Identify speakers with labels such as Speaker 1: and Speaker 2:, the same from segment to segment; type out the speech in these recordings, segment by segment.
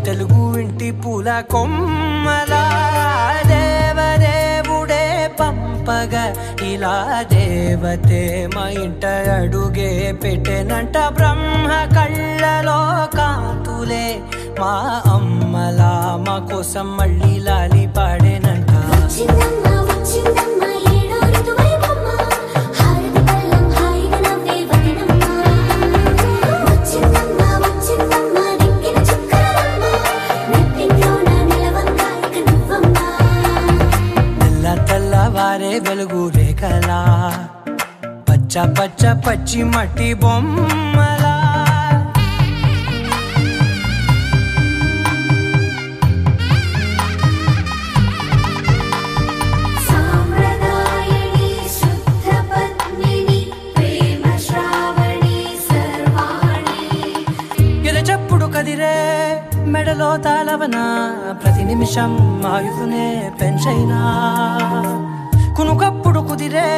Speaker 1: తెలుగు ఇంటి పూల కొమ్మలా దేవదేవుడే పంపగా ఇలా దేవతే మా ఇంట అడుగే పెట్టెనంట బ్రహ్మ కళ్ళలో కాంతులే మా అమ్మలా మా కోసం మళ్ళీ లాలి పాడేనంట వారే వెలుగు రేఖలా పచ్చ పచ్చ పచ్చి మట్టి బొమ్మలా ఎదచప్పుడు కదిరే మెడలో తాళవన ప్రతి నిమిషం ఆయుధునే పెంచైనా కునుకప్పుడు కుదిరే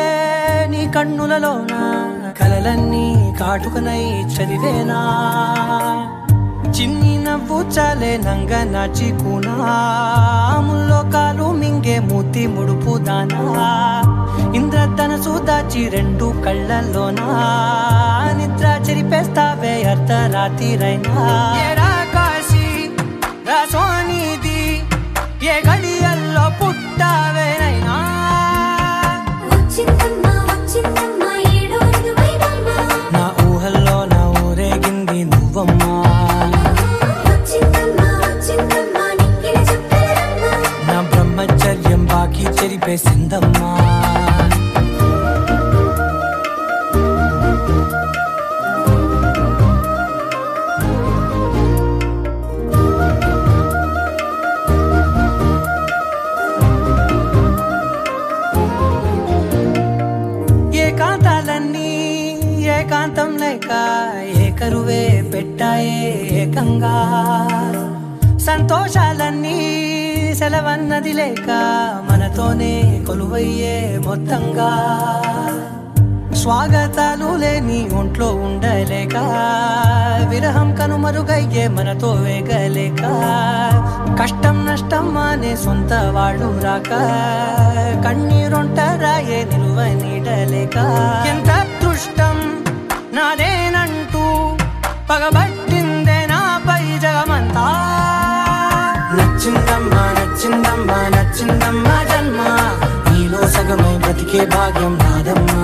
Speaker 1: నీ కన్నులలోన కలలన్నీ కాటుకనై చదివేనా చిన్ని నవ్వు చాలే నంగ నాచి కూనాముల్లో కాలు మింగే మూతి ముడుపు దానా ఇంద్రధనసు దాచి రెండు కళ్ళల్లోనా నిద్ర చెరిపేస్తావే అర్ధరాత్రిరైనా రాసోనిది ఏ గడియల్లో పుట్టావేనైనా నా ఊహల్లో నా ఊరేగింది నువ్వమ్మా నా బ్రహ్మచర్యం బాకీ చెరిపేసిందమ్మా ఏకాంతం లేక ఏకరువే పెట్టాయే ఏకంగా సంతోషాలన్నీ సెలవన్నది లేక మనతోనే కొలువయ్యే మొత్తంగా స్వాగతాలు లేని ఒంట్లో ఉండలేక విరహం కనుమరుగయ్యే మనతో వేగలేక కష్టం నష్టం అనే సొంత వాళ్ళు రాక కన్నీరొంటరాయే నిలువ నీడలేక ఎంత అదృష్టం నాదేనంటూ పగబట్టిందే నాపై జగమంతా నచ్చిందమ్మా నచ్చిందమ్మా నచ్చిందమ్మా జన్మ నీలో సగమై బ్రతికే భాగ్యం నాదమ్మా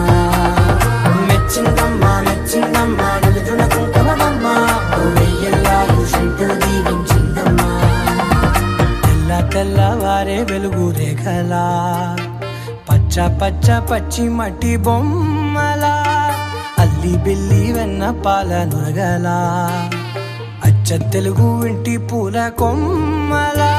Speaker 1: మెచ్చిందమ్మా మెచ్చిందమ్మా నిలుచున కుంకుమమ్మా వెయ్యల్లాగు శంకులు దీవించిందమ్మా తెల్ల తెల్లవారే వెలుగు రేఖలా పచ్చ పచ్చ పచ్చి మట్టి బొమ్మలా అల్లి బిల్లి వెన్న పాల నురగలా అచ్చ తెలుగు ఇంటి పూల కొమ్మలా